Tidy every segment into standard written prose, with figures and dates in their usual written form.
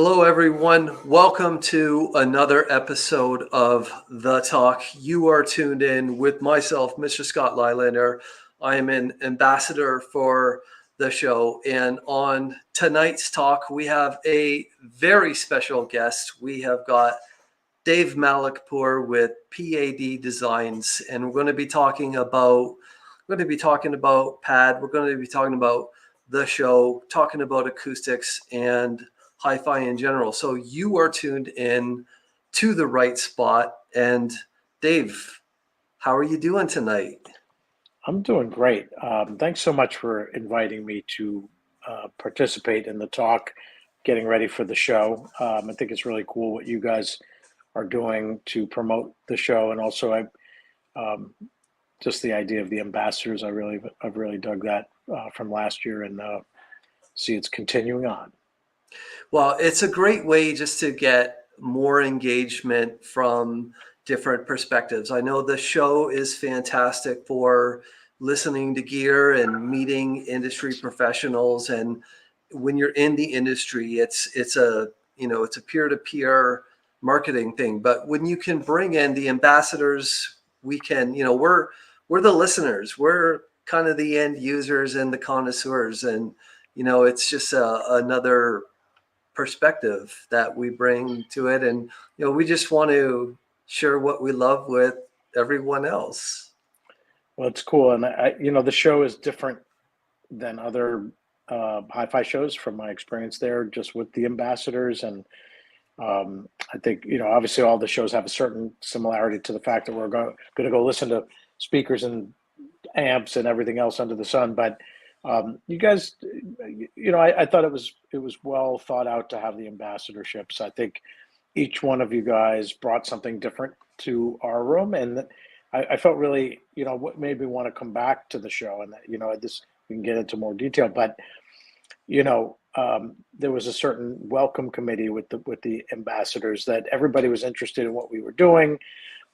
Hello, everyone. Welcome to another episode of The Talk. You are tuned in with myself, Mr. Scott Lylander. I am an ambassador for the show. And on tonight's talk, we have a very special guest. We have got Dave Malekpour with PAD Designs, and we're going to be talking about pad. We're going to be talking about the show, talking about acoustics and hi-fi in general. So you are tuned in to the right spot. And Dave, how are you doing tonight? I'm doing great. Thanks so much for inviting me to participate in the talk, getting ready for the show. I think it's really cool what you guys are doing to promote the show, and also just the idea of the ambassadors. I've really dug that from last year, and see it's continuing on. Well, it's a great way just to get more engagement from different perspectives. I know the show is fantastic for listening to gear and meeting industry professionals. And when you're in the industry, it's a it's a peer-to-peer marketing thing. But when you can bring in the ambassadors, we can, we're the listeners. We're kind of the end users and the connoisseurs. And it's just another perspective that we bring to it, and we just want to share what we love with everyone else. Well, it's cool, and the show is different than other hi-fi shows from my experience there, just with the ambassadors. And I think obviously all the shows have a certain similarity to the fact that we're going to go listen to speakers and amps and everything else under the sun. But you guys, I thought it was well thought out to have the ambassadorships. I think each one of you guys brought something different to our room, and I felt really, what made me want to come back to the show. And this, we can get into more detail, but there was a certain welcome committee with the ambassadors, that everybody was interested in what we were doing.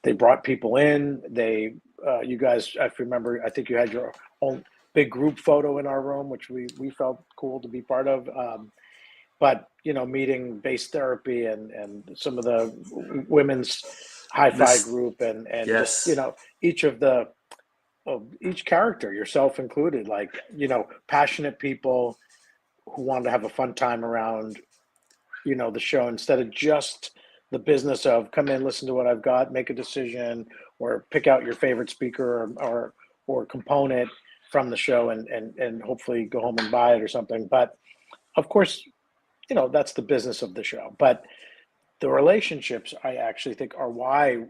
They brought people in. You guys, I remember, I think you had your own big group photo in our room, which we felt cool to be part of. But meeting Bass Therapy and some of the women's hi-fi group, and Yes. just each character, yourself included, like passionate people who wanted to have a fun time around the show, instead of just the business of come in, listen to what I've got, make a decision, or pick out your favorite speaker or component from the show, and hopefully go home and buy it or something. But of course, that's the business of the show. But the relationships, I actually think, are why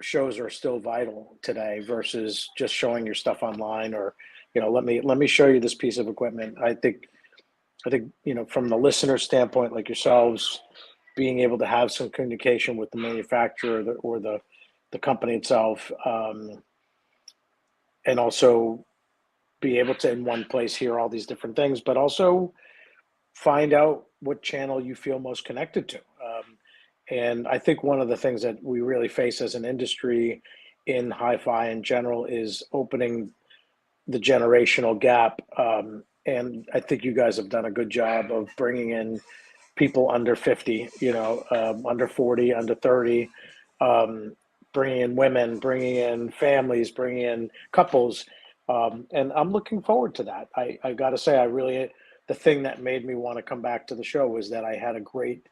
shows are still vital today versus just showing your stuff online, or let me show you this piece of equipment. I think from the listener standpoint, like yourselves, being able to have some communication with the manufacturer or the company itself, and also be able to in one place hear all these different things, but also find out what channel you feel most connected to. And I think one of the things that we really face as an industry in hi-fi in general is opening the generational gap. And I think you guys have done a good job of bringing in people under 50, under 40, under 30, bringing in women, bringing in families, bringing in couples. And I'm looking forward to that. I got to say, the thing that made me want to come back to the show was that I had a great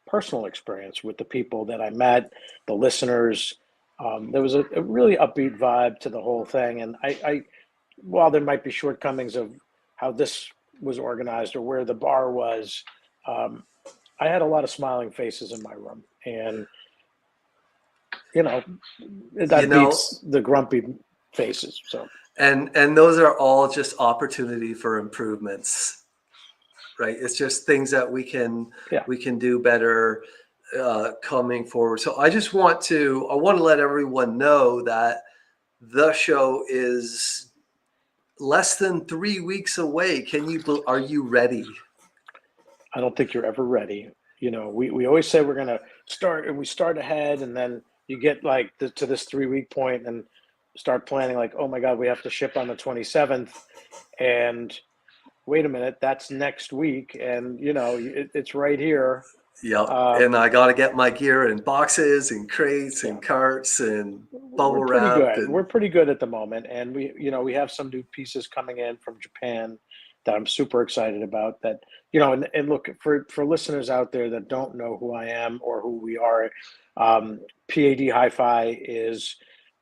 personal experience with the people that I met, the listeners. There was a really upbeat vibe to the whole thing. And while there might be shortcomings of how this was organized or where the bar was, I had a lot of smiling faces in my room. And, beats the grumpy faces. So. And those are all just opportunity for improvements, right? It's just things that we can do better coming forward. So I want to let everyone know that the show is less than 3 weeks away. Are you ready? I don't think you're ever ready. We always say we're going to start, and we start ahead, and then you get like to this 3 week point and start planning like, oh my God, we have to ship on the 27th. And wait a minute, that's next week, and it's right here. Yep. And Um, I got to get my gear in boxes and crates yeah, and carts and we're bubble pretty wrap good. We're and pretty good at the moment, and we have some new pieces coming in from Japan that I'm super excited about. That and look for listeners out there that don't know who I am or who we are. PAD HiFi is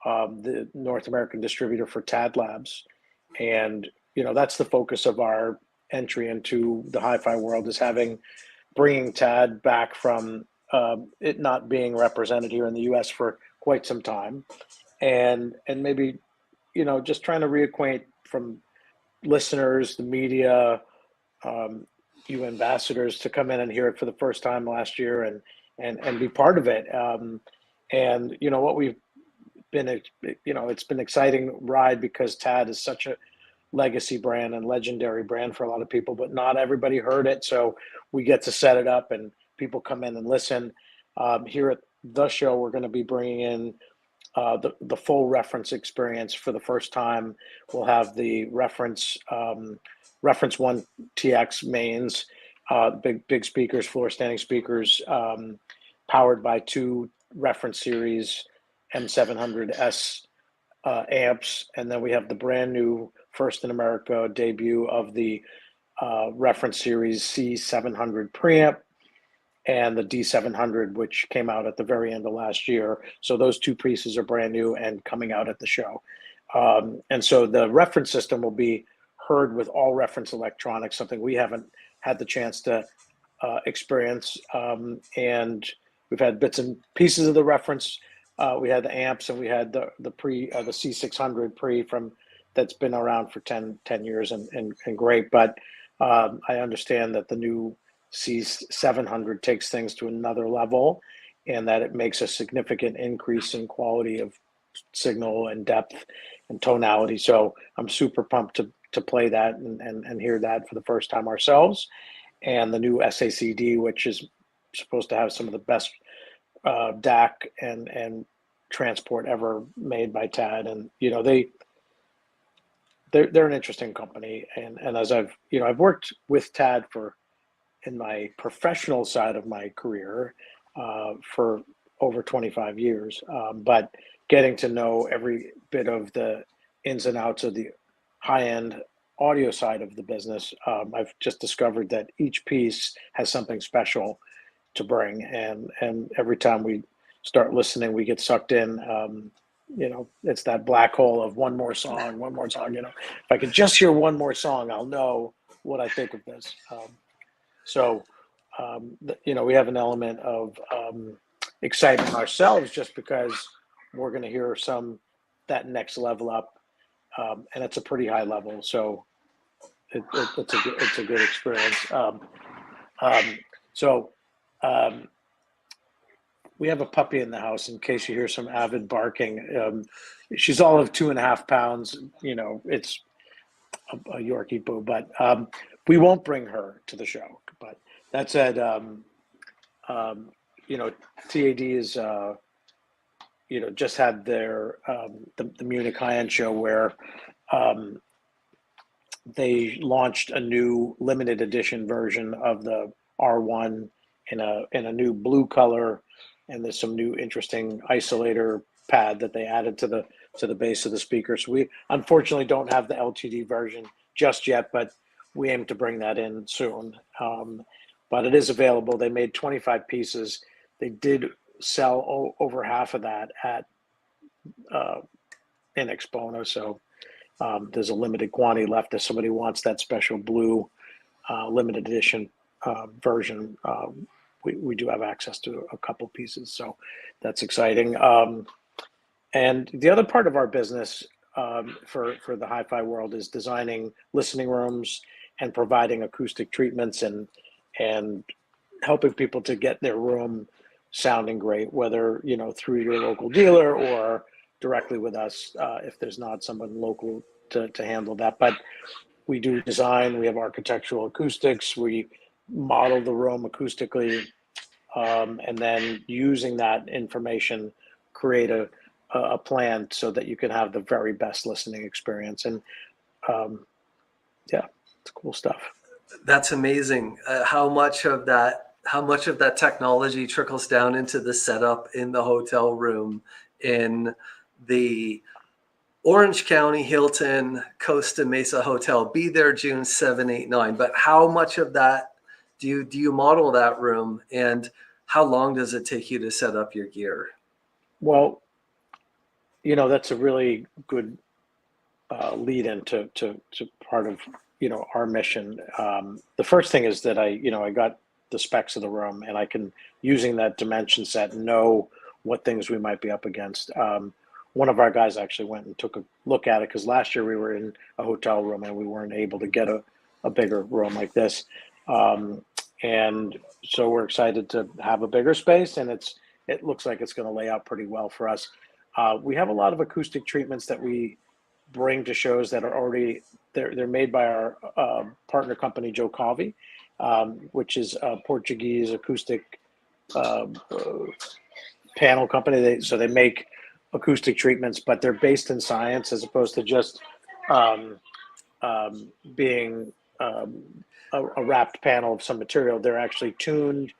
the North American distributor for TAD Labs, and that's the focus of our entry into the hi-fi world, is bringing TAD back from it not being represented here in the U.S. for quite some time, and maybe just trying to reacquaint from listeners, the media, um, you ambassadors, to come in and hear it for the first time last year, and be part of it. And what we've been, it's been an exciting ride, because TAD is such a legacy brand and legendary brand for a lot of people, but not everybody heard it. So we get to set it up, and people come in and listen. Here at the show, we're going to be bringing in the full reference experience for the first time. We'll have the reference one TX mains, big speakers, floor standing speakers, powered by two reference series M700S amps, and then we have the brand new first in America debut of the reference series C700 preamp, and the D700, which came out at the very end of last year. So those two pieces are brand new and coming out at the show. And so the reference system will be heard with all reference electronics, something we haven't had the chance to experience. And we've had bits and pieces of the reference. We had the amps, and we had the C600 pre from that's been around for 10 years and great. But I understand that the new C700 takes things to another level, and that it makes a significant increase in quality of signal and depth and tonality. So I'm super pumped to play that and hear that for the first time ourselves. And the new SACD, which is supposed to have some of the best DAC and transport ever made by TAD. And they're an interesting company. And as I've worked with TAD in my professional side of my career for over 25 years, but getting to know every bit of the ins and outs of the high-end audio side of the business, I've just discovered that each piece has something special to bring, and every time we start listening, we get sucked in. It's that black hole of one more song, one more song. If I could just hear one more song, I'll know what I think of this. So, we have an element of excitement ourselves, just because we're going to hear that next level up, and it's a pretty high level. So it's a good experience. So we have a puppy in the house, in case you hear some avid barking. She's all of 2.5 pounds. It's a Yorkie poo, but we won't bring her to the show. But that said, TAD is just had their the Munich high-end show, where they launched a new limited edition version of the R1 in a new blue color, and there's some new interesting isolator pad that they added to the base of the speaker. So we unfortunately don't have the LTD version just yet, but we aim to bring that in soon. But it is available. They made 25 pieces. They did sell over half of that at in Expono. So there's a limited quantity left if somebody wants that special blue limited edition version. We do have access to a couple pieces, so that's exciting. And the other part of our business for the hi-fi world is designing listening rooms and providing acoustic treatments and helping people to get their room sounding great, whether through your local dealer or directly with us, if there's not someone local to handle that. But we do design, we have architectural acoustics, we model the room acoustically, and then using that information, create a plan so that you can have the very best listening experience. And yeah, It's cool stuff. That's amazing. How much of that technology trickles down into the setup in the hotel room in the Orange County Hilton Costa Mesa Hotel. Be there June 7, 8, 9. But how much of that do you model that room, and how long does it take you to set up your gear? Well, that's a really good lead into to part of our mission. The first thing is that I got the specs of the room, and I can, using that dimension set, know what things we might be up against. One of our guys actually went and took a look at it, because last year we were in a hotel room and we weren't able to get a bigger room like this. And so we're excited to have a bigger space, and it looks like it's going to lay out pretty well for us. We have a lot of acoustic treatments that we bring to shows that are already, they're made by our partner company, Joe Covi, which is a Portuguese acoustic panel company. So they make acoustic treatments, but they're based in science as opposed to just being a wrapped panel of some material. They're actually tuned,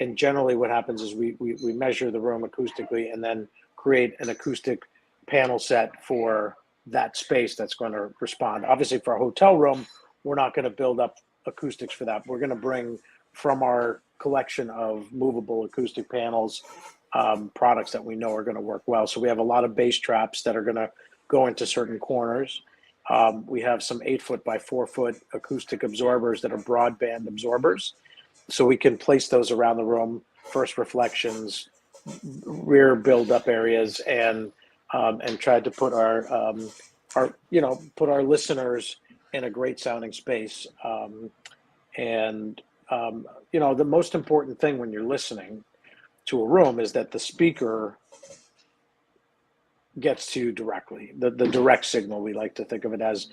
and generally what happens is we measure the room acoustically and then create an acoustic panel set for that space that's going to respond. Obviously, for a hotel room, we're not going to build up acoustics for that. We're going to bring from our collection of movable acoustic panels products that we know are going to work well. So we have a lot of bass traps that are going to go into certain corners. We have some 8-foot by 4-foot acoustic absorbers that are broadband absorbers. So we can place those around the room, first reflections, rear build-up areas, and tried to put our listeners in a great sounding space. The most important thing when you're listening to a room is that the speaker gets to you directly, the direct signal, we like to think of it as.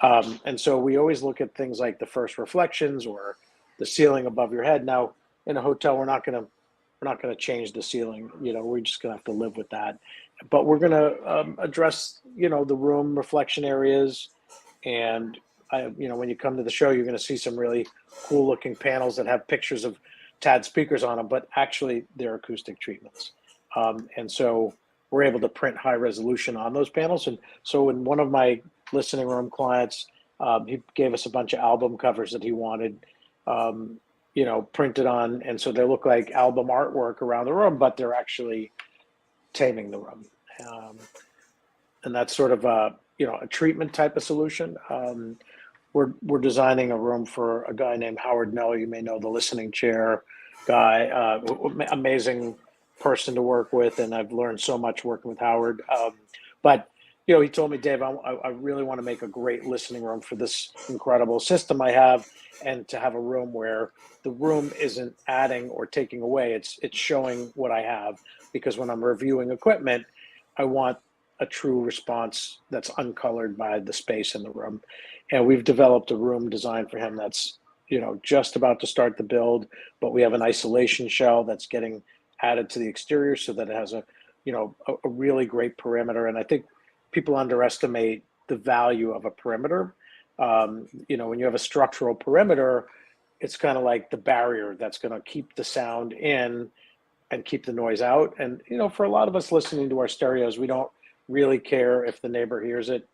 And so we always look at things like the first reflections or the ceiling above your head. Now, in a hotel, we're not going to change the ceiling. We're just going to have to live with that. But we're going to address, the room reflection areas. And when you come to the show, you're going to see some really cool looking panels that have pictures of T.H.E speakers on them, but actually they're acoustic treatments. And so we're able to print high resolution on those panels. And so in one of my listening room clients, he gave us a bunch of album covers that he wanted, printed on. And so they look like album artwork around the room, but they're actually taming the room. And that's sort of a treatment type of solution. We're designing a room for a guy named Howard Nell. You may know, the listening chair guy, amazing person to work with, and I've learned so much working with Howard. But he told me, Dave, I really want to make a great listening room for this incredible system I have, and to have a room where the room isn't adding or taking away. It's showing what I have, because when I'm reviewing equipment, I want a true response that's uncolored by the space in the room. And we've developed a room design for him that's just about to start the build, but we have an isolation shell that's getting added to the exterior so that it has a really great perimeter. And I think people underestimate the value of a perimeter. When you have a structural perimeter, it's kind of like the barrier that's going to keep the sound in and keep the noise out. And for a lot of us listening to our stereos, we don't really care if the neighbor hears it,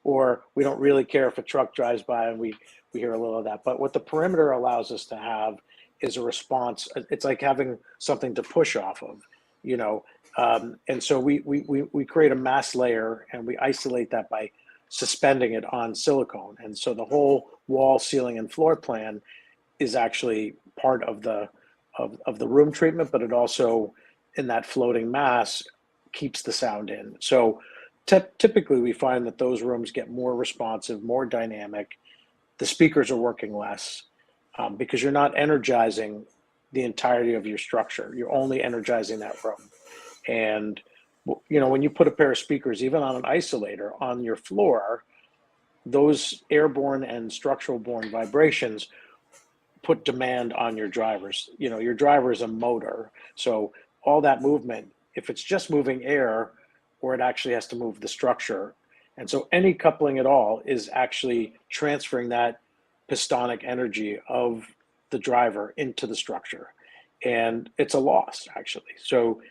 or we don't really care if a truck drives by and we hear a little of that. But what the perimeter allows us to have is a response. It's like having something to push off of, and so we create a mass layer, and we isolate that by suspending it on silicone. And so the whole wall, ceiling, and floor plan is actually part of the room treatment, but it also, in that floating mass, keeps the sound in. So typically we find that those rooms get more responsive, more dynamic. The speakers are working less because you're not energizing the entirety of your structure. You're only energizing that room. And when you put a pair of speakers, even on an isolator on your floor, those airborne and structural borne vibrations put demand on your drivers. Your driver is a motor. So all that movement, if it's just moving air, or it actually has to move the structure. And so any coupling at all is actually transferring that pistonic energy of the driver into the structure. And it's a loss, actually. So,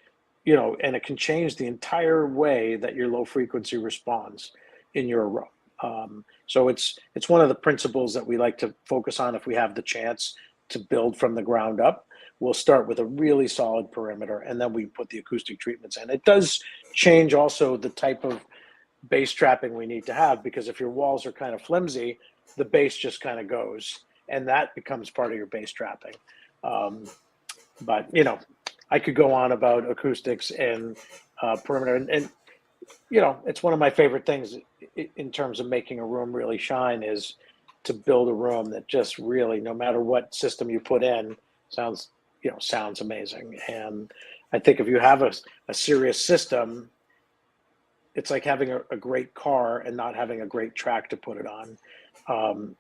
and it can change the entire way that your low frequency responds in your room. So it's one of the principles that we like to focus on if we have the chance to build from the ground up. We'll start with a really solid perimeter, and then we put the acoustic treatments in. It does change also the type of bass trapping we need to have, because if your walls are kind of flimsy, the bass just kind of goes, and that becomes part of your bass trapping. But I could go on about acoustics and perimeter, and it's one of my favorite things in terms of making a room really shine, is to build a room that just really, no matter what system you put in, sounds amazing. And I think if you have a serious system, it's like having a great car and not having a great track to put it on.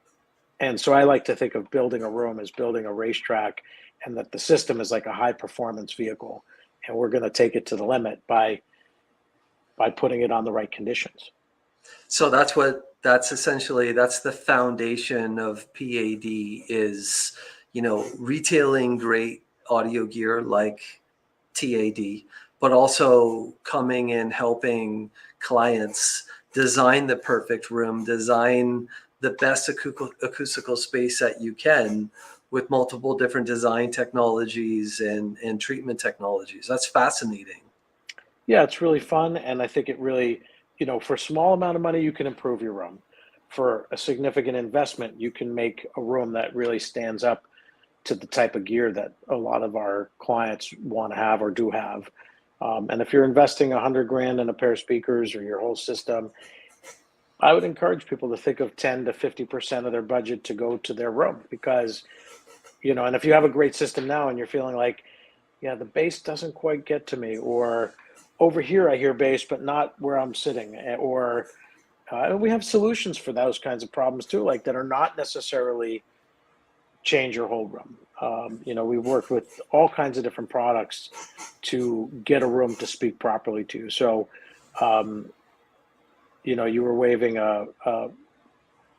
And so I like to think of building a room as building a racetrack, and that the system is like a high performance vehicle, and we're going to take it to the limit by putting it on the right conditions. So that's essentially the foundation of PAD is, retailing great audio gear like TAD, but also coming and helping clients design the perfect room, design the best acoustical space that you can with multiple different design technologies and treatment technologies. That's fascinating. Yeah, it's really fun. And I think it really, for a small amount of money, you can improve your room. For a significant investment, you can make a room that really stands up to the type of gear that a lot of our clients want to have or do have. And if you're investing $100,000 in a pair of speakers or your whole system, I would encourage people to think of 10 to 50% of their budget to go to their room, because, and if you have a great system now and you're feeling like, yeah, the bass doesn't quite get to me, or over here I hear bass, but not where I'm sitting, or we have solutions for those kinds of problems too, like that are not necessarily change your whole room. We work with all kinds of different products to get a room to speak properly to. So, you were waving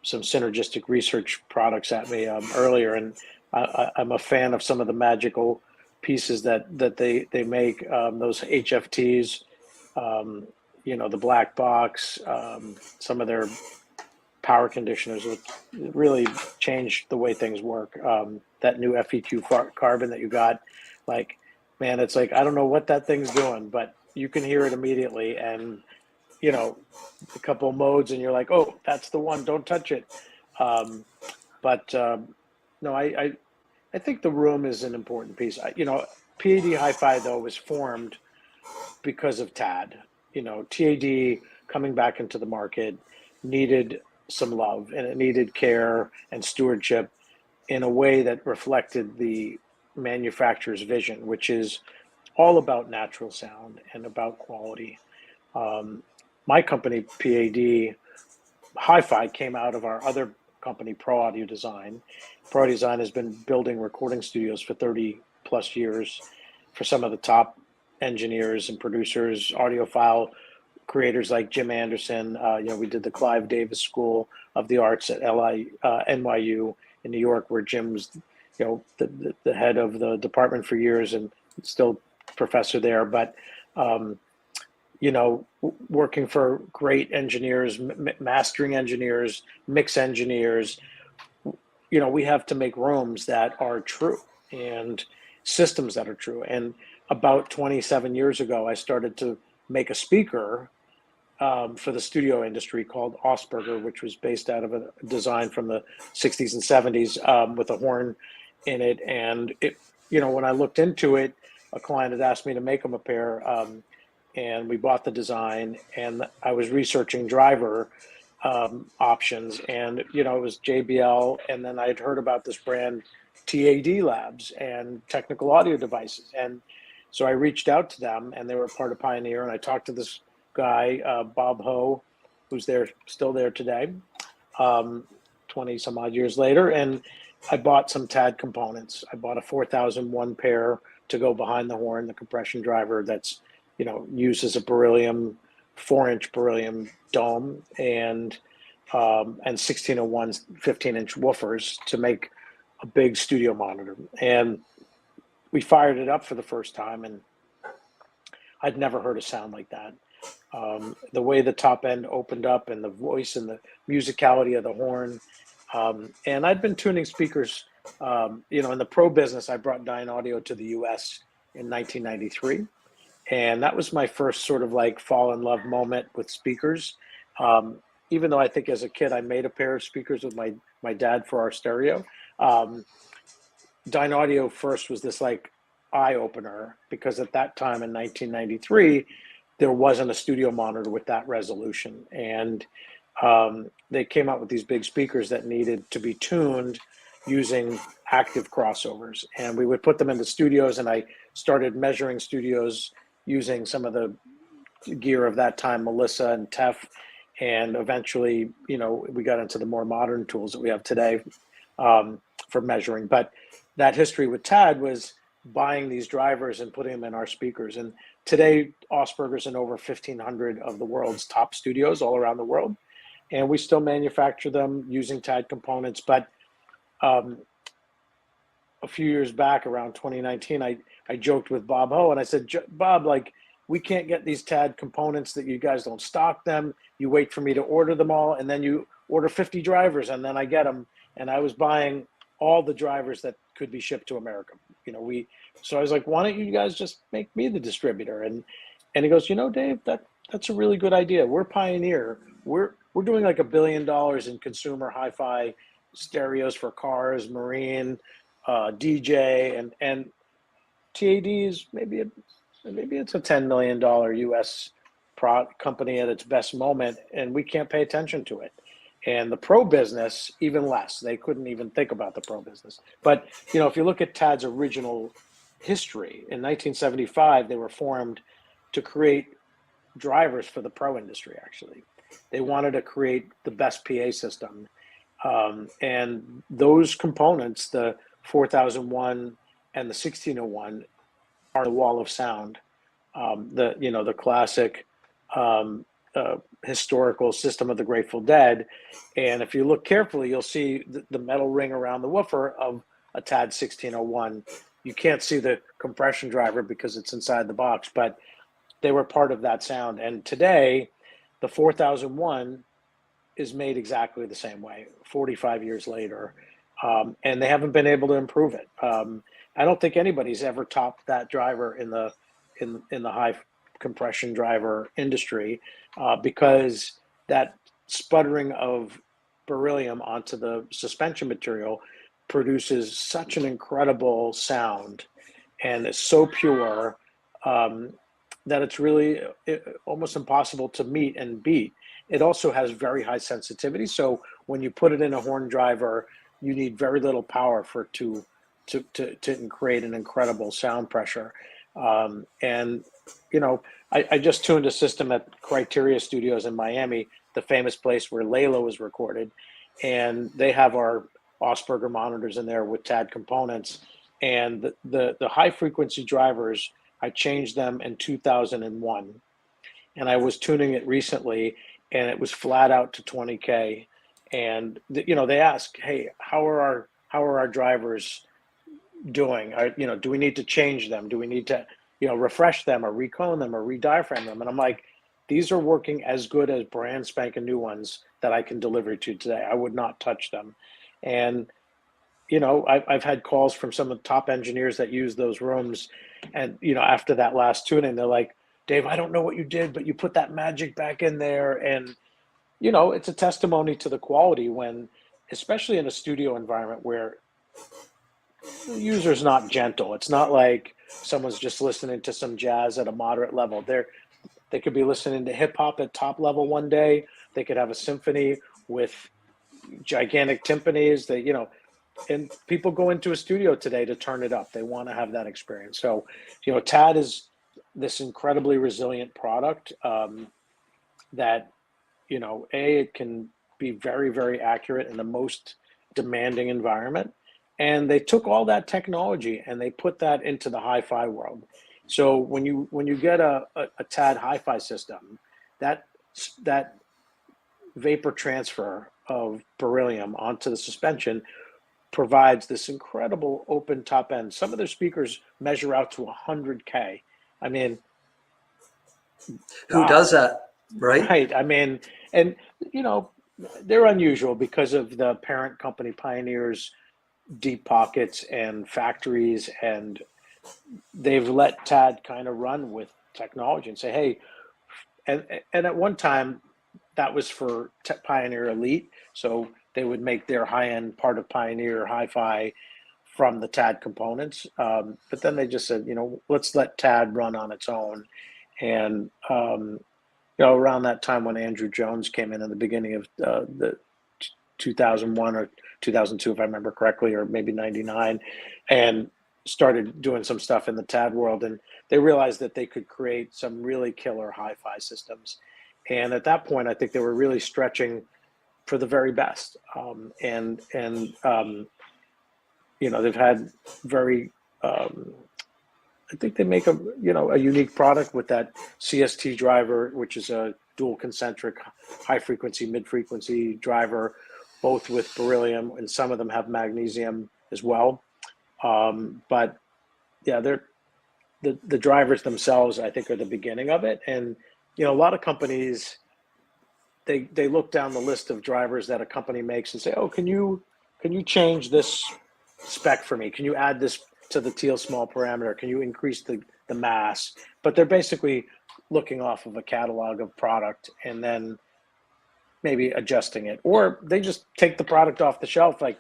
some synergistic research products at me earlier, and I'm a fan of some of the magical pieces that they make. Those HFTs, the black box, some of their power conditioners really changed the way things work. That new FEQ carbon that you got, like, man, it's like, I don't know what that thing's doing, but you can hear it immediately. And, a couple of modes and you're like, oh, that's the one, don't touch it. No, I think the room is an important piece. PAD HiFi, though, was formed because of TAD. TAD coming back into the market needed some love, and it needed care and stewardship in a way that reflected the manufacturer's vision, which is all about natural sound and about quality. My company, PAD HiFi, came out of our other company, Pro Audio Design. Pro Audio Design has been building recording studios for 30 plus years for some of the top engineers and producers, audiophile creators like Jim Anderson. We did the Clive Davis School of the Arts at NYU in New York, where Jim was, the head of the department for years and still professor there. But working for great engineers, mastering engineers, mix engineers, we have to make rooms that are true and systems that are true. And about 27 years ago, I started to make a speaker for the studio industry called Osberger, which was based out of a design from the 60s and 70s with a horn in it. And it, when I looked into it, a client had asked me to make them a pair. And we bought the design, and I was researching driver options, and it was JBL, and then I had heard about this brand TAD Labs and Technical Audio Devices, and so I reached out to them, and they were part of Pioneer, and I talked to this guy Bob Ho, who's still there today, 20 some odd years later, and I bought some TAD components. I bought a 4001 pair to go behind the horn, the compression driver that's uses a beryllium, 4-inch beryllium dome, and and 1601 15-inch woofers to make a big studio monitor. And we fired it up for the first time, and I'd never heard a sound like that. The way the top end opened up and the voice and the musicality of the horn. And I'd been tuning speakers, in the pro business. I brought Dyne Audio to the US in 1993. And that was my first sort of like fall in love moment with speakers. Even though I think as a kid, I made a pair of speakers with my dad for our stereo. Dyne Audio first was this like eye opener, because at that time in 1993, there wasn't a studio monitor with that resolution. And they came out with these big speakers that needed to be tuned using active crossovers. And we would put them into studios, and I started measuring studios using some of the gear of that time, Melissa and T.H.E. And eventually, we got into the more modern tools that we have today for measuring. But that history with TAD was buying these drivers and putting them in our speakers. And today, Osberger's in over 1,500 of the world's top studios all around the world. And we still manufacture them using TAD components. But a few years back, around 2019, I joked with Bob Ho, and I said, Bob, like, we can't get these TAD components, that you guys don't stock them. You wait for me to order them all, and then you order 50 drivers, and then I get them. And I was buying all the drivers that could be shipped to America. So I was like, why don't you guys just make me the distributor? And he goes, Dave, that's a really good idea. We're Pioneer. We're doing like $1 billion in consumer hi-fi stereos for cars, marine, DJ, and T.H.E is maybe it's a $10 million US company at its best moment, and we can't pay attention to it. And the pro business, even less. They couldn't even think about the pro business. But, if you look at TAD's original history, in 1975, they were formed to create drivers for the pro industry, actually. They wanted to create the best PA system. And those components, the 4001 and the 1601, are the wall of sound. The classic historical system of the Grateful Dead. And if you look carefully, you'll see the metal ring around the woofer of a TAD 1601. You can't see the compression driver because it's inside the box, but they were part of that sound. And today, the 4001 is made exactly the same way, 45 years later, and they haven't been able to improve it. I don't think anybody's ever topped that driver in the high compression driver industry, because that sputtering of beryllium onto the suspension material produces such an incredible sound, and it's so pure that it's really almost impossible to meet and beat. It also has very high sensitivity, so when you put it in a horn driver, you need very little power for it to create an incredible sound pressure. I just tuned a system at Criteria Studios in Miami, the famous place where Layla was recorded, and they have our Osberger monitors in there with TAD components. And the high frequency drivers, I changed them in 2001, and I was tuning it recently, and it was flat out to 20K. And they ask, hey, how are our drivers doing? Do we need to change them? Do we need to refresh them or recone them or re-diaphragm them? And I'm like, these are working as good as brand spanking new ones that I can deliver to today. I would not touch them. And I've had calls from some of the top engineers that use those rooms, and after that last tuning, they're like, Dave, I don't know what you did, but you put that magic back in there. And it's a testimony to the quality, when, especially in a studio environment where the user's not gentle. It's not like someone's just listening to some jazz at a moderate level. They could be listening to hip hop at top level one day. They could have a symphony with gigantic timpanis. And people go into a studio today to turn it up. They want to have that experience. So, TAD is this incredibly resilient product that, it can be very, very accurate in the most demanding environment. And they took all that technology and they put that into the hi-fi world. So when you get a TAD hi-fi system, that vapor transfer of beryllium onto the suspension provides this incredible open top end. Some of their speakers measure out to 100K. I mean, Who wow, does that, right? right? I mean, and you know, they're unusual because of the parent company Pioneer's deep pockets and factories, and they've let TAD kind of run with technology and say, hey, and at one time that was for Pioneer Elite, so they would make their high end part of Pioneer HiFi from the TAD components. But then they just said, let's let TAD run on its own. And around that time when Andrew Jones came in the beginning of the 2001 or 2002, if I remember correctly, or maybe 99, and started doing some stuff in the TAD world, and they realized that they could create some really killer hi-fi systems. And at that point, I think they were really stretching for the very best. They've had very, I think they make a unique product with that CST driver, which is a dual concentric high frequency, mid frequency driver, both with beryllium, and some of them have magnesium as well. But yeah, the drivers themselves, I think, are the beginning of it. And a lot of companies, they look down the list of drivers that a company makes and say, oh, can you change this spec for me? Can you add this to the teal small parameter? Can you increase the mass? But they're basically looking off of a catalog of product and then maybe adjusting it, or they just take the product off the shelf. Like,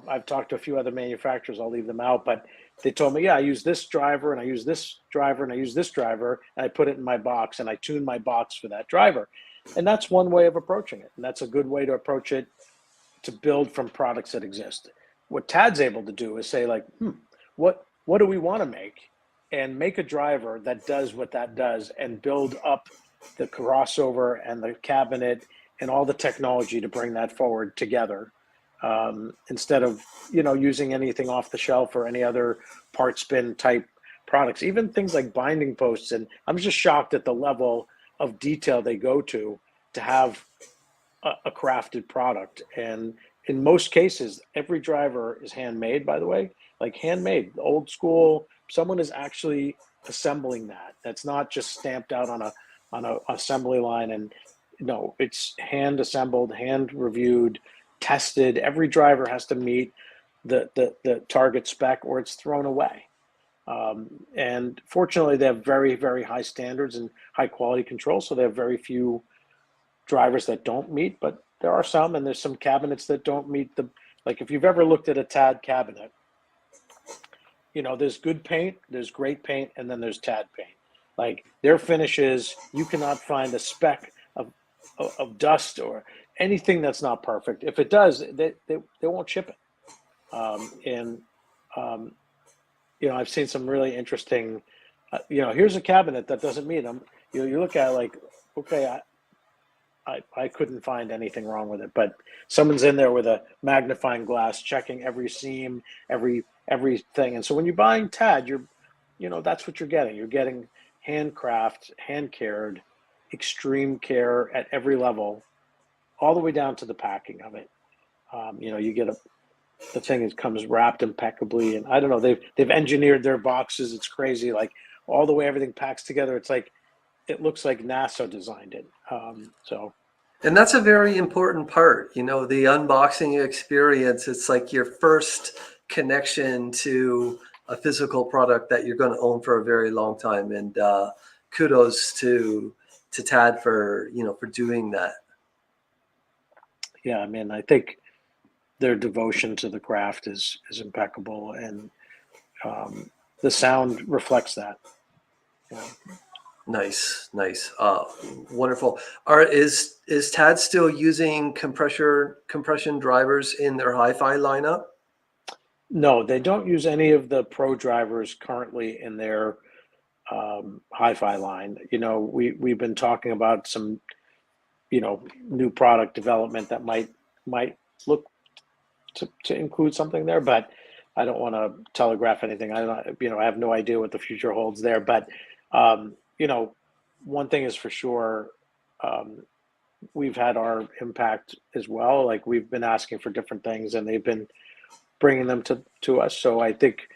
I've talked to a few other manufacturers, I'll leave them out, but they told me, yeah, I use this driver and I use this driver and I use this driver, and I put it in my box and I tune my box for that driver. And that's one way of approaching it. And that's a good way to approach it, to build from products that exist. What TAD's able to do is say, like, what do we want to make? And make a driver that does what that does, and build up the crossover and the cabinet and all the technology to bring that forward together. Instead of, using anything off the shelf or any other part spin type products, even things like binding posts. And I'm just shocked at the level of detail they go to have a crafted product. And in most cases, every driver is handmade, by the way, like handmade, old school. Someone is actually assembling that. That's not just stamped out on a assembly line. And no, it's hand assembled, hand reviewed, tested. Every driver has to meet the target spec, or it's thrown away. And fortunately, they have very, very high standards and high quality control. So they have very few drivers that don't meet, but there are some, and there's some cabinets that don't meet like if you've ever looked at a TAD cabinet, there's good paint, there's great paint, and then there's TAD paint. Like their finishes, you cannot find a speck of dust or anything that's not perfect. If it does, they won't ship it. I've seen some really interesting, here's a cabinet that doesn't meet them. You look at it like, okay, I couldn't find anything wrong with it, but someone's in there with a magnifying glass checking every seam, everything. And so when you're buying TAD, that's what you're getting. You're getting handcraft, hand cared, extreme care at every level, all the way down to the packing of it. You get the thing that comes wrapped impeccably, and I don't know, they've engineered their boxes. It's crazy, like all the way everything packs together. It's like, it looks like NASA designed it. And that's a very important part, the unboxing experience. It's like your first connection to a physical product that you're going to own for a very long time. And kudos to TAD for doing that. Yeah, I mean, I think their devotion to the craft is impeccable, and the sound reflects that. Yeah. Nice. Wonderful. Is TAD still using compression drivers in their hi-fi lineup? No, they don't use any of the pro drivers currently in their hi-fi line. We've been talking about some, new product development that might look to include something there, but I don't want to telegraph anything. I have no idea what the future holds there. But one thing is for sure, we've had our impact as well. Like we've been asking for different things, and they've been bringing them to us. So I think,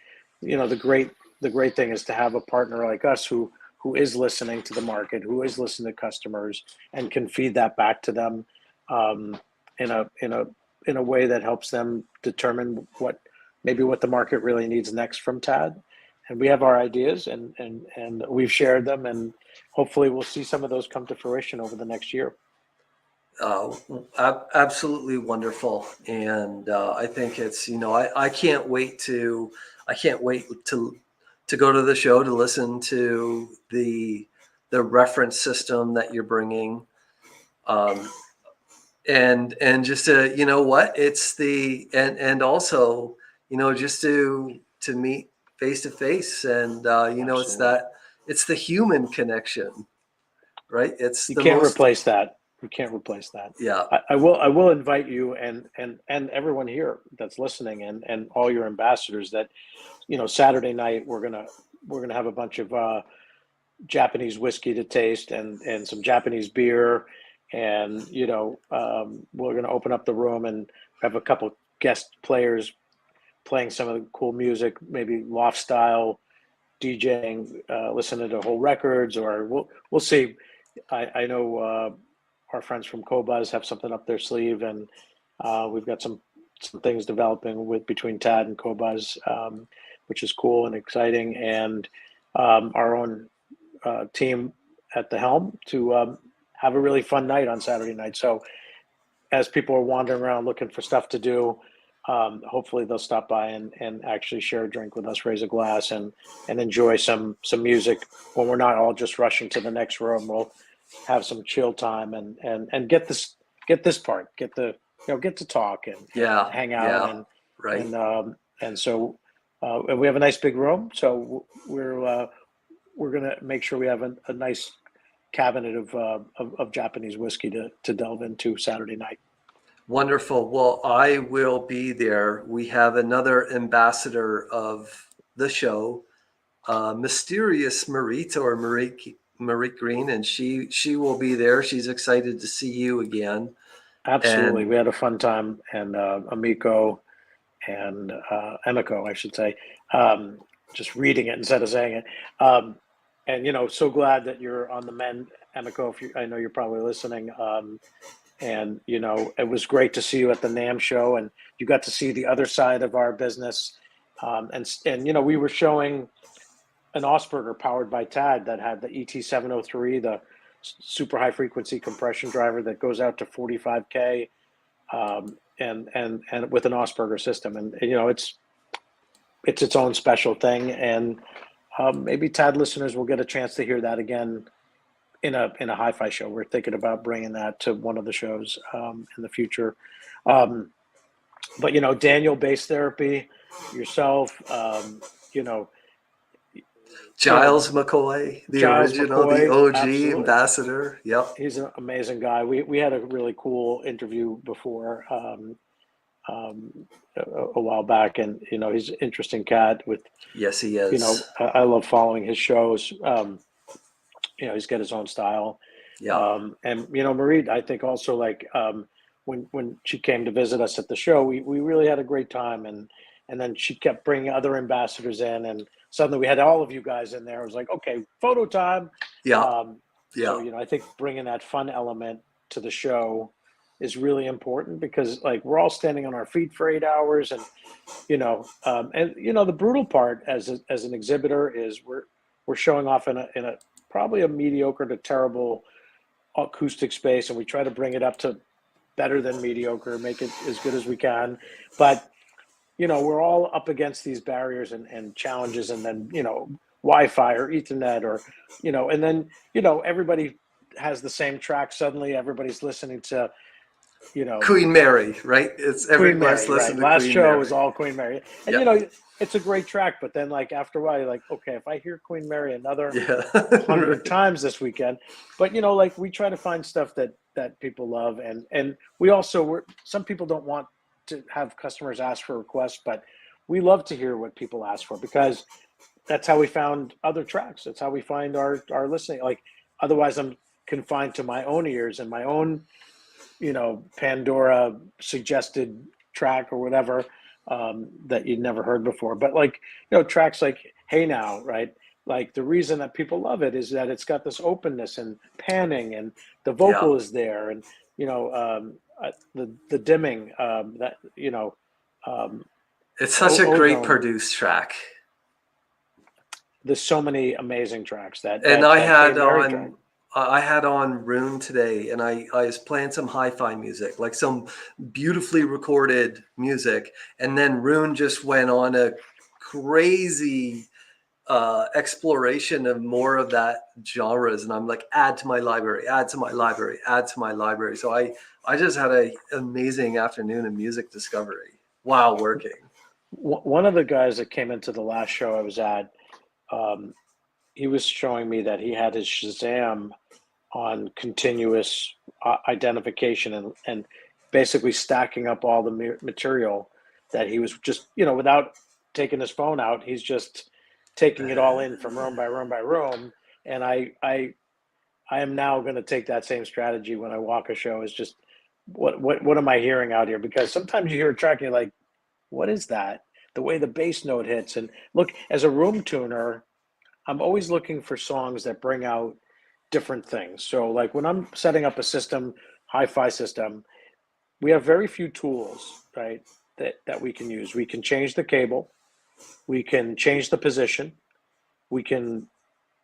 the great thing is to have a partner like us who is listening to the market, who is listening to customers, and can feed that back to them, um, in a way that helps them determine what the market really needs next from TAD. And we have our ideas, and we've shared them, and hopefully we'll see some of those come to fruition over the next year. Uh, Absolutely wonderful, and I think it's I can't wait to go to the show to listen to the reference system that you're bringing, um, and just to what it's the and also just to meet face to face, and Absolutely. it's the human connection, right? It's You the can't most. replace that. You can't replace that. Yeah. I will invite you and everyone here that's listening, and all your ambassadors, that Saturday night we're gonna have a bunch of Japanese whiskey to taste, and some Japanese beer, and we're gonna open up the room and have a couple guest players playing some of the cool music, maybe loft style DJing, listening to whole records, or we'll see. I know our friends from Cobuzz have something up their sleeve, and we've got some things developing with between TAD and Cobuzz, which is cool and exciting, and our own team at the helm to have a really fun night on Saturday night. So as people are wandering around looking for stuff to do, hopefully they'll stop by and actually share a drink with us, raise a glass, and enjoy some music when we're not all just rushing to the next room. We'll have some chill time, and get this part, get to talk, and Yeah, hang out, yeah, and right. and um, and so and we have a nice big room, so we're gonna make sure we have a nice cabinet of Japanese whiskey to delve into Saturday night. Wonderful. Well, I will be there. We have another ambassador of the show, Mysterious Marita, or Marie Green, and she will be there. She's excited to see you again. Absolutely, And we had a fun time, and Amico and Emiko, I should say, um, just reading it instead of saying it. And so glad that you're on the men, Emiko. I know you're probably listening. And it was great to see you at the NAM show, and you got to see the other side of our business. And we were showing an Osberger powered by TAD that had the ET703, the super high frequency compression driver that goes out to 45K, and with an Osberger system, and it's its own special thing, and maybe TAD listeners will get a chance to hear that again in a HiFi show. We're thinking about bringing that to one of the shows in the future. Um, but Daniel, Base Therapy, yourself, you know, you know, Giles McCoy, the Giles original, the McCoy, OG absolutely. ambassador. Yep. He's an amazing guy. We had a really cool interview before, a while back, and he's an interesting cat with, Yes, he is. I love following his shows. He's got his own style. Yeah. And Marie, I think also, like, when she came to visit us at the show, we really had a great time, and then she kept bringing other ambassadors in, and suddenly we had all of you guys in there. It was like, okay, photo time. Yeah. So Yeah. I think bringing that fun element to the show is really important, because like we're all standing on our feet for 8 hours, and the brutal part as an exhibitor is we're showing off in a probably a mediocre to terrible acoustic space, and we try to bring it up to better than mediocre, make it as good as we can. But we're all up against these barriers and challenges, and then Wi-Fi or Ethernet, or and then everybody has the same track. Suddenly, everybody's listening to you know Queen Mary, right? It's Queen everybody's Mary, listening right? to Last Queen show was Mary. all Queen Mary, and Yeah. it's a great track. But then, like, after a while, you're like, okay, if I hear Queen Mary another Yeah. 100 Right. times this weekend. But like, we try to find stuff that people love, and we also some people don't want to have customers ask for requests, but we love to hear what people ask for, because that's how we found other tracks. That's how we find our listening. Like, otherwise, confined to my own ears and my own, Pandora suggested track or whatever, that you'd never heard before. But like, tracks like Hey Now, right? Like the reason that people love it is that it's got this openness and panning, and the Yeah. vocal is there, and the dimming, um, It's such a great ozone. produced track. There's so many amazing tracks And that Dave Mary track. I had on Rune today, and I was playing some hi-fi music, like some beautifully recorded music, and then Rune just went on a crazy exploration of more of that genres, and I'm like, add to my library, add to my library, add to my library. So I just had an amazing afternoon of music discovery while working. One of the guys that came into the last show I was at, um, he was showing me that he had his Shazam on continuous identification, and basically stacking up all the material that he was just, without taking his phone out, he's just taking it all in from room by room by room. And I am now going to take that same strategy when I walk a show, is just what am I hearing out here? Because sometimes you hear a track and you're like, what is that? The way the bass note hits. And look, as a room tuner, I'm always looking for songs that bring out different things. So like when I'm setting up a system, hi-fi system, we have very few tools, right, that we can use. We can change the cable, we can change the position, we can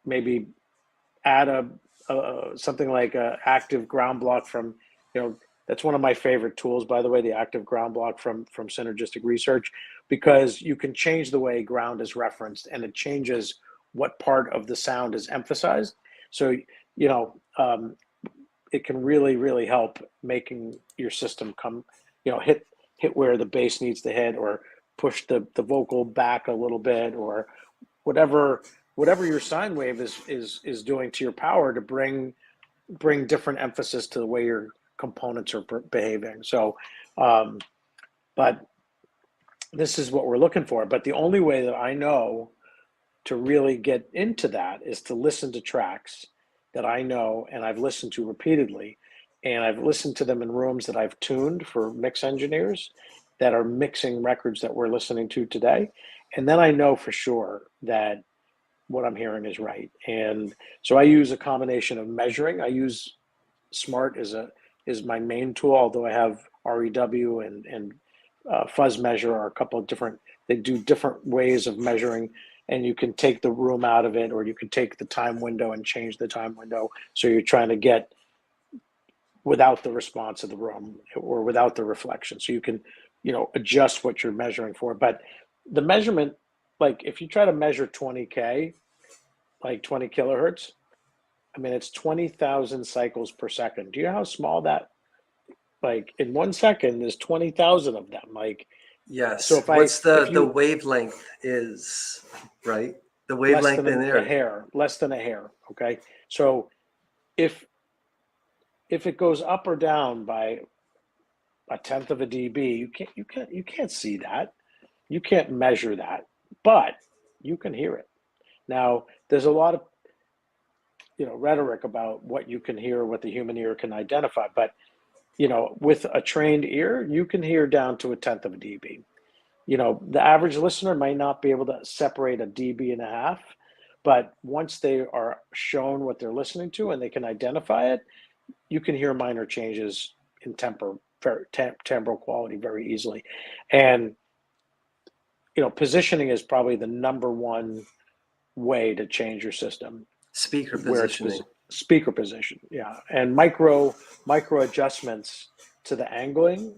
maybe add a something like a active ground block from, that's one of my favorite tools, by the way, the active ground block from Synergistic Research, because you can change the way ground is referenced, and it changes what part of the sound is emphasized. So, it can really, really help making your system come, hit where the bass needs to hit, or push the vocal back a little bit, or whatever your sine wave is doing to your power to bring different emphasis to the way your components are behaving. So, but this is what we're looking for. But the only way that I know to really get into that is to listen to tracks that I know and I've listened to repeatedly, and I've listened to them in rooms that I've tuned for mix engineers that are mixing records that we're listening to today. And then I know for sure that what I'm hearing is right. And so I use a combination of measuring. I use Smart is my main tool, although I have REW and fuzz measure are a couple of different, they do different ways of measuring, and you can take the room out of it, or you can take the time window and change the time window. So you're trying to get without the response of the room or without the reflection. So you can, adjust what you're measuring for. But the measurement, like if you try to measure 20K, like 20 kilohertz, I mean, it's 20,000 cycles per second. Do you know how small that, like in 1 second, there's 20,000 of them. Like, so Yes. if What's the you, wavelength is, right? The less wavelength than in a there. hair, less than a hair. Okay. So if it goes up or down by a tenth of a dB, you can't see that. You can't measure that, but you can hear it. Now, there's a lot of rhetoric about what you can hear, what the human ear can identify, but with a trained ear, you can hear down to a tenth of a dB. The average listener might not be able to separate a dB and a half, but once they are shown what they're listening to and they can identify it, you can hear minor changes in timbral quality very easily. And positioning is probably the number one way to change your system, Speaker where it's positioning. speaker position, yeah, and micro adjustments to the angling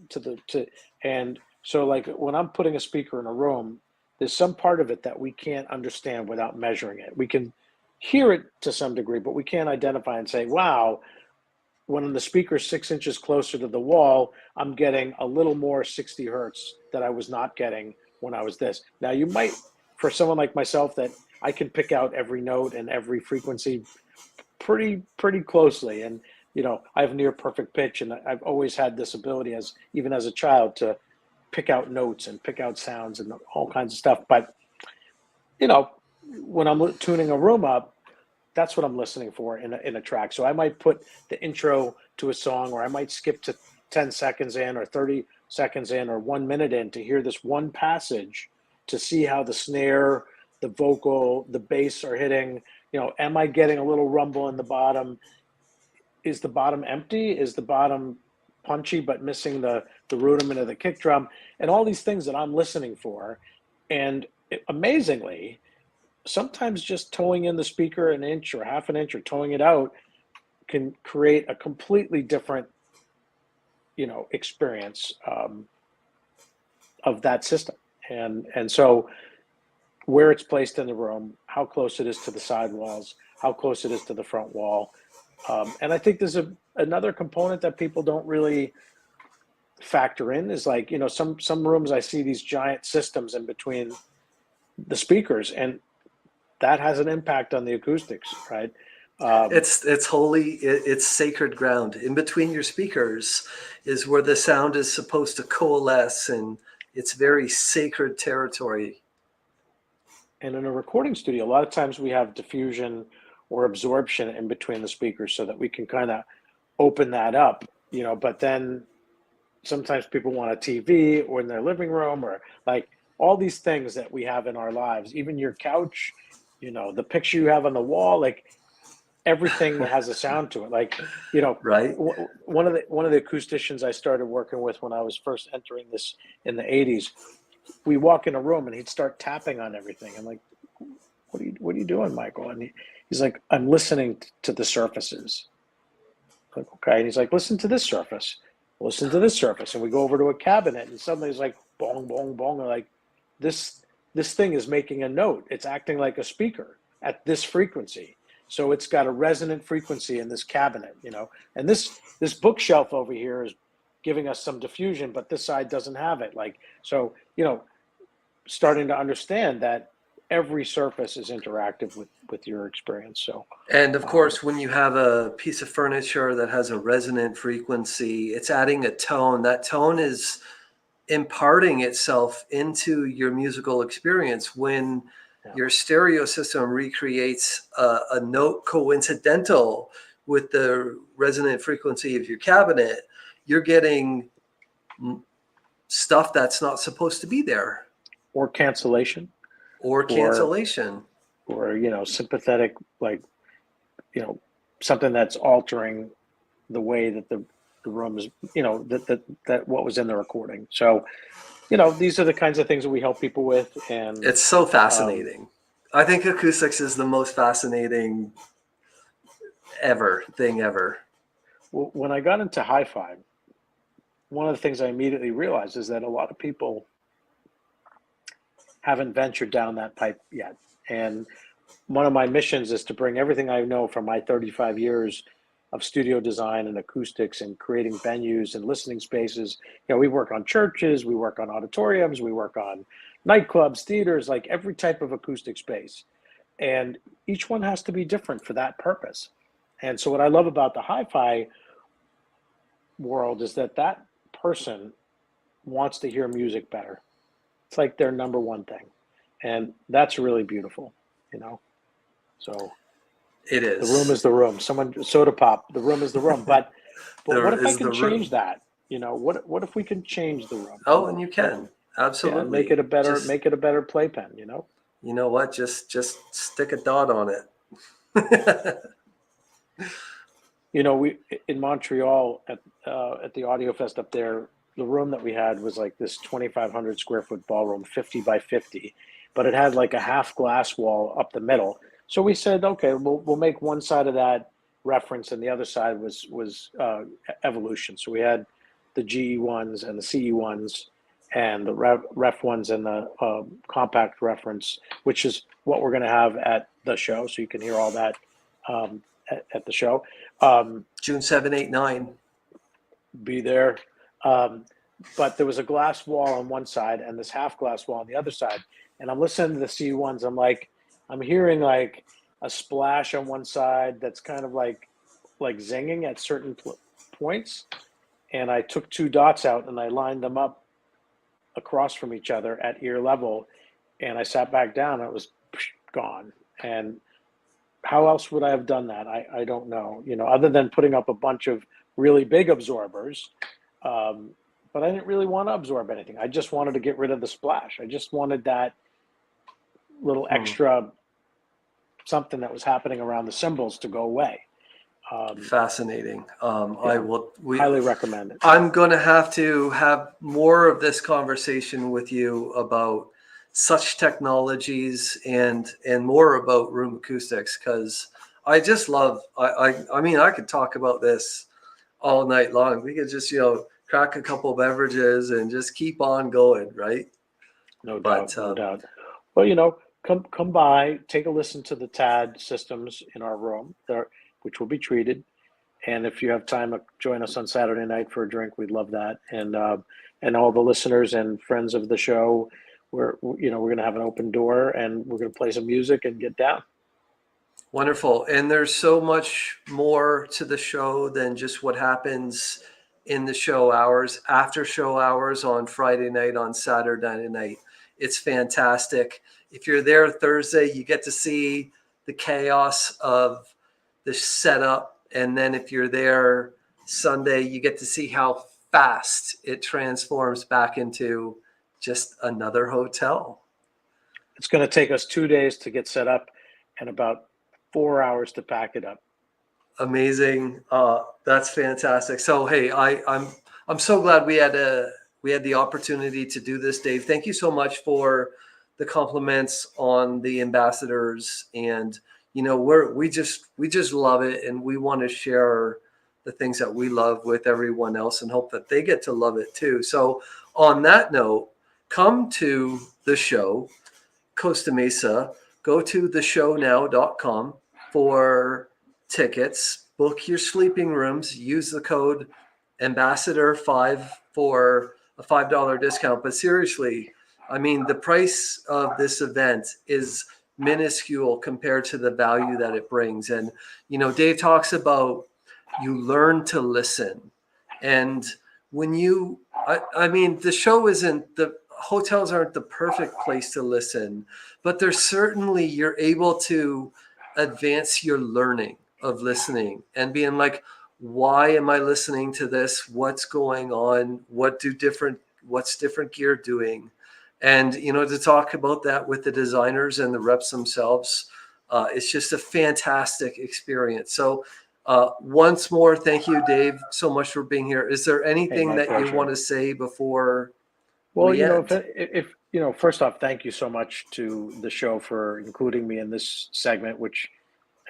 and so like when I'm putting a speaker in a room, there's some part of it that we can't understand without measuring it. We can hear it to some degree, but we can't identify and say, wow, when the speaker's 6 inches closer to the wall, I'm getting a little more 60 hertz that I was not getting when I was this. Now you might, for someone like myself, that I can pick out every note and every frequency pretty closely, and I have near perfect pitch, and I've always had this ability even as a child to pick out notes and pick out sounds and all kinds of stuff. But when I'm tuning a room up, that's what I'm listening for in a track. So I might put the intro to a song, or I might skip to 10 seconds in or 30 seconds in or 1 minute in to hear this one passage, to see how the snare, the vocal, the bass are hitting. Am I getting a little rumble in the bottom? Is the bottom empty? Is the bottom punchy but missing the rudiment of the kick drum? And all these things that I'm listening for. And amazingly, sometimes just towing in the speaker an inch or half an inch or towing it out can create a completely different, experience of that system. And so where it's placed in the room, how close it is to the side walls, how close it is to the front wall. And I think there's another component that people don't really factor in is like, some rooms I see these giant systems in between the speakers, and that has an impact on the acoustics, right? It's sacred ground. In between your speakers is where the sound is supposed to coalesce, and it's very sacred territory. And in a recording studio, a lot of times we have diffusion or absorption in between the speakers so that we can kind of open that up, but then sometimes people want a TV or in their living room, or like all these things that we have in our lives, even your couch, the picture you have on the wall, like everything has a sound to it. Like, Right. One of the acousticians I started working with when I was first entering this in the 80s, we walk in a room and he'd start tapping on everything. I'm like, what are you doing, Michael? And he's like, I'm listening to the surfaces. I'm like, okay. And he's like, listen to this surface. Listen to this surface. And we go over to a cabinet and suddenly it's like, bong, bong, bong. And like, this thing is making a note. It's acting like a speaker at this frequency. So it's got a resonant frequency in this cabinet, and this bookshelf over here is giving us some diffusion, but this side doesn't have it. Like, so, starting to understand that every surface is interactive with your experience. So, And of course, when you have a piece of furniture that has a resonant frequency, it's adding a tone. That tone is imparting itself into your musical experience. When your stereo system recreates a note coincidental with the resonant frequency of your cabinet, you're getting stuff that's not supposed to be there. Or cancellation. Or Sympathetic, like, something that's altering the way that the room is, that what was in the recording. So, these are the kinds of things that we help people with. And it's so fascinating. I think acoustics is the most fascinating thing ever. Well, when I got into HiFi, one of the things I immediately realized is that a lot of people haven't ventured down that pipe yet. And one of my missions is to bring everything I know from my 35 years of studio design and acoustics and creating venues and listening spaces. We work on churches, we work on auditoriums, we work on nightclubs, theaters, like every type of acoustic space. And each one has to be different for that purpose. And so what I love about the HiFi world is that person wants to hear music better. It's like their number one thing. And that's really beautiful, So it is. The room is the room. Someone soda pop, the room is the room. But what if I can change that? What if we can change the room? Oh, and you can. Absolutely. Yeah, make it a better playpen, You know what? Just stick a dot on it. We in Montreal at the Audio Fest up there, the room that we had was like this 2,500 square foot ballroom, 50 by 50, but it had like a half glass wall up the middle. So we said, okay, we'll make one side of that reference, and the other side was evolution. So we had the GE ones and the CE ones, and the ref ones and the compact reference, which is what we're going to have at the show. So you can hear all that at the show. June 7, 8, 9. Be there. But there was a glass wall on one side and this half glass wall on the other side. And I'm listening to the C ones. I'm hearing like a splash on one side that's kind of like zinging at certain points. And I took two dots out and I lined them up across from each other at ear level. And I sat back down and it was gone. And how else would I have done that? I don't know, other than putting up a bunch of really big absorbers. But I didn't really want to absorb anything. I just wanted to get rid of the splash. I just wanted that little Hmm. extra something that was happening around the cymbals to go away. Fascinating. I Yeah, will. highly recommend it. I'm going to have more of this conversation with you about such technologies and more about room acoustics, because I just love. I mean, I could talk about this all night long. We could just crack a couple beverages and just keep on going, right? No doubt, But no doubt. Well, come by, take a listen to the TAD systems in our room, there, which will be treated. And if you have time, join us on Saturday night for a drink. We'd love that. And all the listeners and friends of the show, we're going to have an open door and we're going to play some music and get down. wonderful. And there's so much more to the show than just what happens in the show hours, after show hours on Friday night, on Saturday night. It's fantastic. If you're there Thursday, you get to see the chaos of the setup. And then if you're there Sunday, you get to see how fast it transforms back into just another hotel. It's going to take us 2 days to get set up and about 4 hours to pack it up. Amazing. That's fantastic. So hey, I'm so glad we had the opportunity to do this, Dave. Thank you so much for the compliments on the ambassadors, and we just love it, and we want to share the things that we love with everyone else and hope that they get to love it too. So on that note, come to the show, Costa Mesa. Go to theshownow.com for tickets, book your sleeping rooms, use the code ambassador5 for a $5 discount. But seriously, I mean, the price of this event is minuscule compared to the value that it brings. And Dave talks about you learn to listen. And when I mean, the show isn't the hotels aren't the perfect place to listen, but there's certainly you're able to advance your learning of listening and being like, why am I listening to this? What's going on? What's different gear doing? And to talk about that with the designers and the reps themselves, it's just a fantastic experience. So once more, thank you, Dave, so much for being here. Is there Hey, anything my that you want pleasure. to say before Well, we end? if first off, thank you so much to the show for including me in this segment, which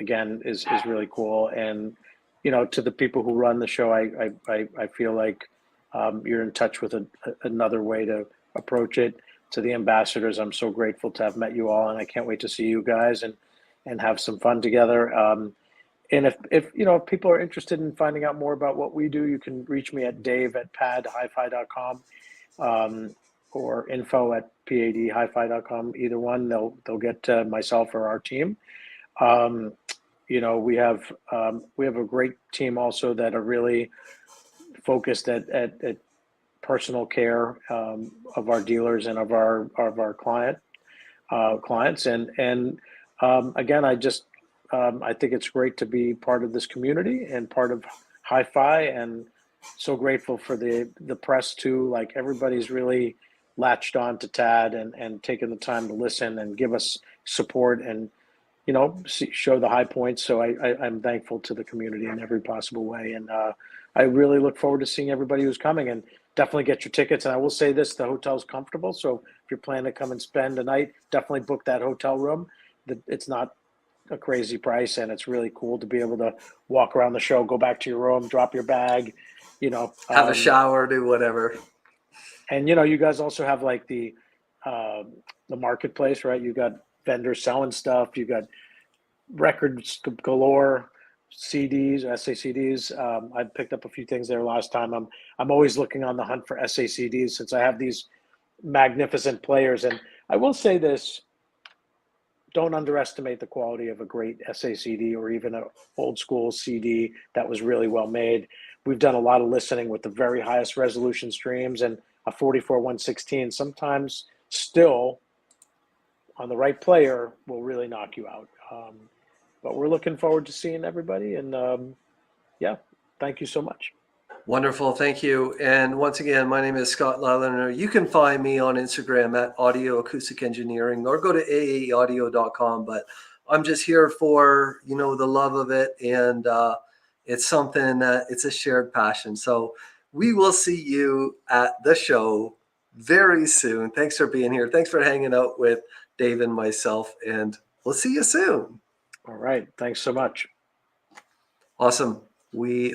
again is really cool. And to the people who run the show, I feel like you're in touch with another way to approach it. To the ambassadors, I'm so grateful to have met you all, and I can't wait to see you guys and have some fun together. And if people are interested in finding out more about what we do, you can reach me at dave@padhifi.com, or info@padhifi.com. Either one, they'll get to myself or our team. Um, we have a great team also that are really focused at personal care of our dealers and of our clients. And again, I think it's great to be part of this community and part of HiFi, and so grateful for the press too. Like, everybody's really latched on to TAD and taken the time to listen and give us support and show the high points. So I'm thankful to the community in every possible way, and I really look forward to seeing everybody who's coming. And definitely get your tickets. And I will say this: the hotel's comfortable, so if you're planning to come and spend a night, definitely book that hotel room. It's not a crazy price, and it's really cool to be able to walk around the show, go back to your room, drop your bag, you know. Have a Um, shower, do whatever. and you guys also have like the marketplace, right? You got vendors selling stuff. You got records galore, CDs, SACDs. I picked up a few things there last time. I'm always looking on the hunt for SACDs since I have these magnificent players. And I will say this: don't underestimate the quality of a great SACD or even an old school CD that was really well made. We've done a lot of listening with the very highest resolution streams, and a 44-116 sometimes still on the right player will really knock you out. but we're looking forward to seeing everybody. And yeah, thank you so much. Wonderful. Thank you. And once again, my name is Scott Lylander. You can find me on Instagram at Audio Acoustic Engineering or go to aaaudio.com. But I'm just here for, the love of it. And it's something that it's a shared passion. So we will see you at the show very soon. Thanks for being here. Thanks for hanging out with Dave and myself. And we'll see you soon. All right. Thanks so much. Awesome. We